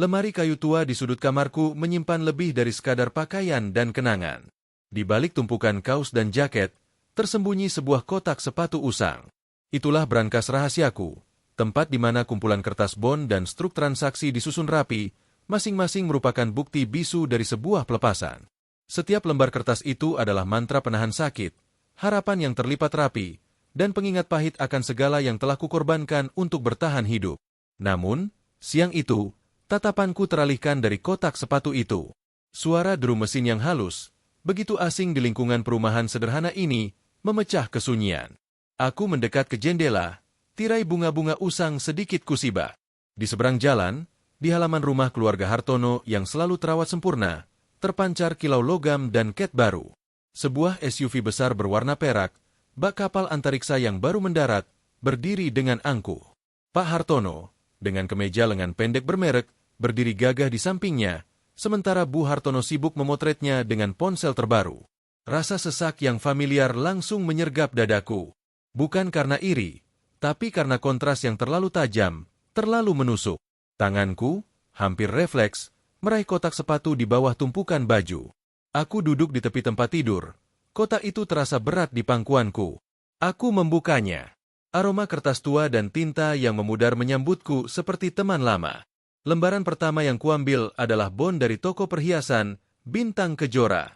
Lemari kayu tua di sudut kamarku menyimpan lebih dari sekadar pakaian dan kenangan. Di balik tumpukan kaos dan jaket, tersembunyi sebuah kotak sepatu usang. Itulah brankas rahasiaku, tempat di mana kumpulan kertas bon dan struk transaksi disusun rapi, masing-masing merupakan bukti bisu dari sebuah pelepasan. Setiap lembar kertas itu adalah mantra penahan sakit, harapan yang terlipat rapi, dan pengingat pahit akan segala yang telah kukorbankan untuk bertahan hidup. Namun, siang itu, tatapanku teralihkan dari kotak sepatu itu. Suara drum mesin yang halus, begitu asing di lingkungan perumahan sederhana ini, memecah kesunyian. Aku mendekat ke jendela, tirai bunga-bunga usang sedikit kusibah. Di seberang jalan, di halaman rumah keluarga Hartono yang selalu terawat sempurna, terpancar kilau logam dan ket baru. Sebuah SUV besar berwarna perak, bak kapal antariksa yang baru mendarat, berdiri dengan angkuh. Pak Hartono, dengan kemeja lengan pendek bermerek, berdiri gagah di sampingnya, sementara Bu Hartono sibuk memotretnya dengan ponsel terbaru. Rasa sesak yang familiar langsung menyergap dadaku. Bukan karena iri, tapi karena kontras yang terlalu tajam, terlalu menusuk. Tanganku, hampir refleks, meraih kotak sepatu di bawah tumpukan baju. Aku duduk di tepi tempat tidur. Kotak itu terasa berat di pangkuanku. Aku membukanya. Aroma kertas tua dan tinta yang memudar menyambutku seperti teman lama. Lembaran pertama yang kuambil adalah bon dari toko perhiasan Bintang Kejora.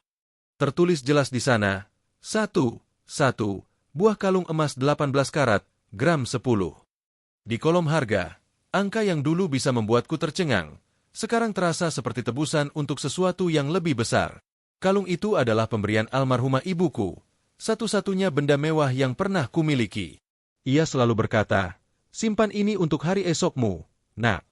Tertulis jelas di sana, 1 buah kalung emas 18 karat, gram 10. Di kolom harga, angka yang dulu bisa membuatku tercengang, sekarang terasa seperti tebusan untuk sesuatu yang lebih besar. Kalung itu adalah pemberian almarhumah ibuku, satu-satunya benda mewah yang pernah kumiliki. Ia selalu berkata, simpan ini untuk hari esokmu, nak.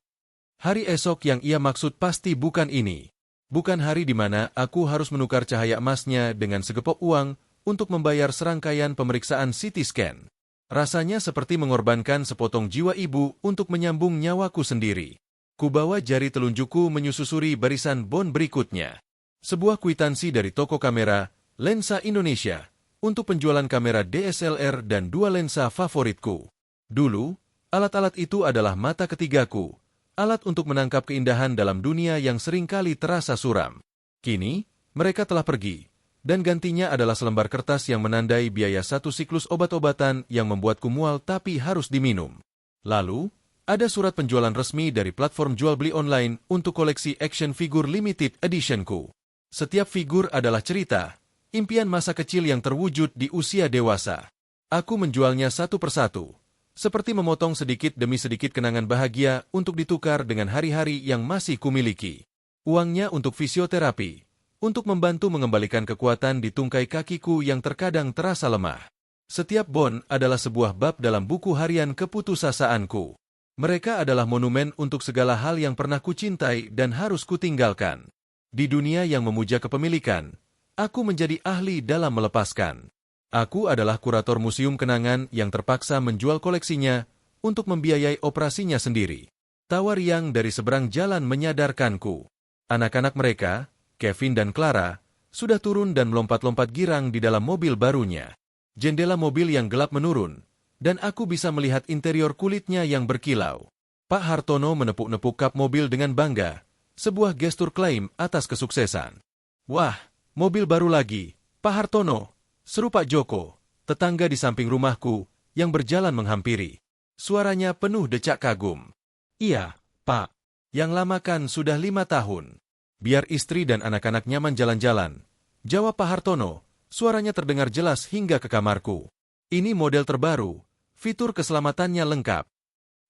Hari esok yang ia maksud pasti bukan ini. Bukan hari di mana aku harus menukar cahaya emasnya dengan segepok uang untuk membayar serangkaian pemeriksaan CT scan. Rasanya seperti mengorbankan sepotong jiwa ibu untuk menyambung nyawaku sendiri. Kubawa jari telunjukku menyusuri barisan bon berikutnya. Sebuah kwitansi dari toko kamera, Lensa Indonesia, untuk penjualan kamera DSLR dan 2 lensa favoritku. Dulu, alat-alat itu adalah mata ketigaku. Alat untuk menangkap keindahan dalam dunia yang seringkali terasa suram. Kini, mereka telah pergi, dan gantinya adalah selembar kertas yang menandai biaya satu siklus obat-obatan yang membuatku mual tapi harus diminum. Lalu, ada surat penjualan resmi dari platform jual beli online untuk koleksi action figure limited editionku. Setiap figur adalah cerita, impian masa kecil yang terwujud di usia dewasa. Aku menjualnya satu persatu. Seperti memotong sedikit demi sedikit kenangan bahagia untuk ditukar dengan hari-hari yang masih kumiliki. Uangnya untuk fisioterapi, untuk membantu mengembalikan kekuatan di tungkai kakiku yang terkadang terasa lemah. Setiap bon adalah sebuah bab dalam buku harian keputusasaanku. Mereka adalah monumen untuk segala hal yang pernah kucintai dan harus kutinggalkan. Di dunia yang memuja kepemilikan, aku menjadi ahli dalam melepaskan. Aku adalah kurator museum kenangan yang terpaksa menjual koleksinya untuk membiayai operasinya sendiri. Tawa riang dari seberang jalan menyadarkanku. Anak-anak mereka, Kevin dan Clara, sudah turun dan melompat-lompat girang di dalam mobil barunya. Jendela mobil yang gelap menurun, dan aku bisa melihat interior kulitnya yang berkilau. Pak Hartono menepuk-nepuk kap mobil dengan bangga, sebuah gestur klaim atas kesuksesan. Wah, mobil baru lagi, Pak Hartono, seru Pak Joko, tetangga di samping rumahku, yang berjalan menghampiri. Suaranya penuh decak kagum. Iya, Pak. Yang lama kan sudah 5 tahun. Biar istri dan anak-anak nyaman jalan-jalan. Jawab Pak Hartono, suaranya terdengar jelas hingga ke kamarku. Ini model terbaru, fitur keselamatannya lengkap.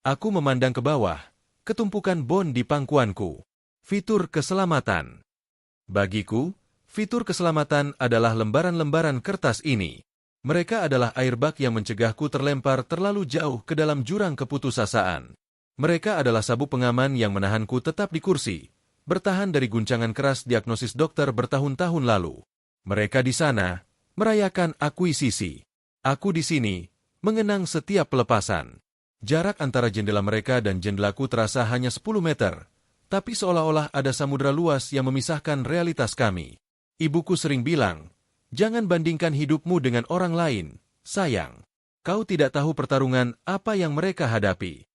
Aku memandang ke bawah, ketumpukan bon di pangkuanku. Fitur keselamatan. Bagiku, fitur keselamatan adalah lembaran-lembaran kertas ini. Mereka adalah airbag yang mencegahku terlempar terlalu jauh ke dalam jurang keputusasaan. Mereka adalah sabuk pengaman yang menahanku tetap di kursi, bertahan dari guncangan keras diagnosis dokter bertahun-tahun lalu. Mereka di sana, merayakan akuisisi. Aku di sini, mengenang setiap pelepasan. Jarak antara jendela mereka dan jendelaku terasa hanya 10 meter, tapi seolah-olah ada samudera luas yang memisahkan realitas kami. Ibuku sering bilang, jangan bandingkan hidupmu dengan orang lain, sayang. Kau tidak tahu pertarungan apa yang mereka hadapi.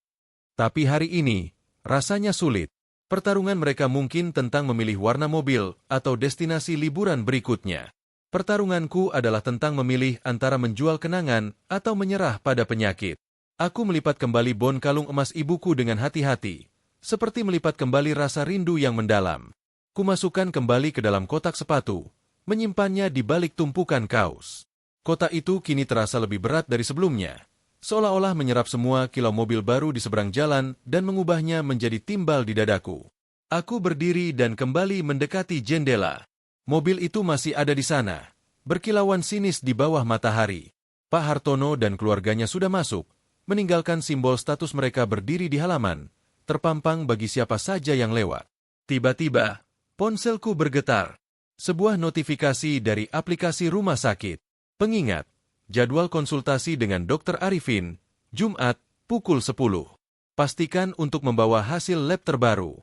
Tapi hari ini, rasanya sulit. Pertarungan mereka mungkin tentang memilih warna mobil atau destinasi liburan berikutnya. Pertarunganku adalah tentang memilih antara menjual kenangan atau menyerah pada penyakit. Aku melipat kembali bon kalung emas ibuku dengan hati-hati, seperti melipat kembali rasa rindu yang mendalam. Kumasukkan kembali ke dalam kotak sepatu, menyimpannya di balik tumpukan kaos. Kotak itu kini terasa lebih berat dari sebelumnya, seolah-olah menyerap semua kilau mobil baru di seberang jalan dan mengubahnya menjadi timbal di dadaku. Aku berdiri dan kembali mendekati jendela. Mobil itu masih ada di sana, berkilauan sinis di bawah matahari. Pak Hartono dan keluarganya sudah masuk, meninggalkan simbol status mereka berdiri di halaman, terpampang bagi siapa saja yang lewat. Tiba-tiba, ponselku bergetar. Sebuah notifikasi dari aplikasi rumah sakit. Pengingat, jadwal konsultasi dengan Dr. Arifin, Jumat, pukul 10. Pastikan untuk membawa hasil lab terbaru.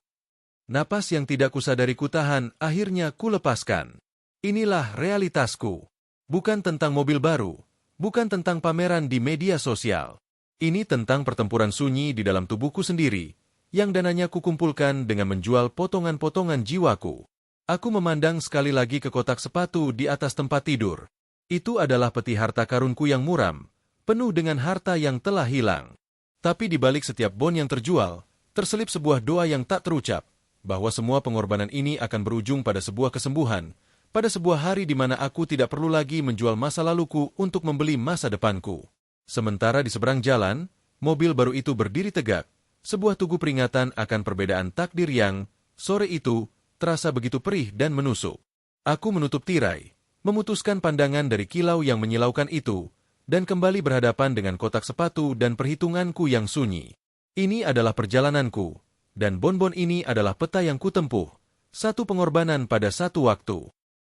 Napas yang tidak kusadari kutahan, akhirnya kulepaskan. Inilah realitasku. Bukan tentang mobil baru, bukan tentang pameran di media sosial. Ini tentang pertempuran sunyi di dalam tubuhku sendiri, yang dananya kukumpulkan dengan menjual potongan-potongan jiwaku. Aku memandang sekali lagi ke kotak sepatu di atas tempat tidur. Itu adalah peti harta karunku yang muram, penuh dengan harta yang telah hilang. Tapi di balik setiap bon yang terjual, terselip sebuah doa yang tak terucap, bahwa semua pengorbanan ini akan berujung pada sebuah kesembuhan, pada sebuah hari di mana aku tidak perlu lagi menjual masa laluku untuk membeli masa depanku. Sementara di seberang jalan, mobil baru itu berdiri tegak, sebuah tugu peringatan akan perbedaan takdir yang, sore itu, terasa begitu perih dan menusuk. Aku menutup tirai, memutuskan pandangan dari kilau yang menyilaukan itu, dan kembali berhadapan dengan kotak sepatu dan perhitunganku yang sunyi. Ini adalah perjalananku, dan bon-bon ini adalah peta yang kutempuh, satu pengorbanan pada satu waktu.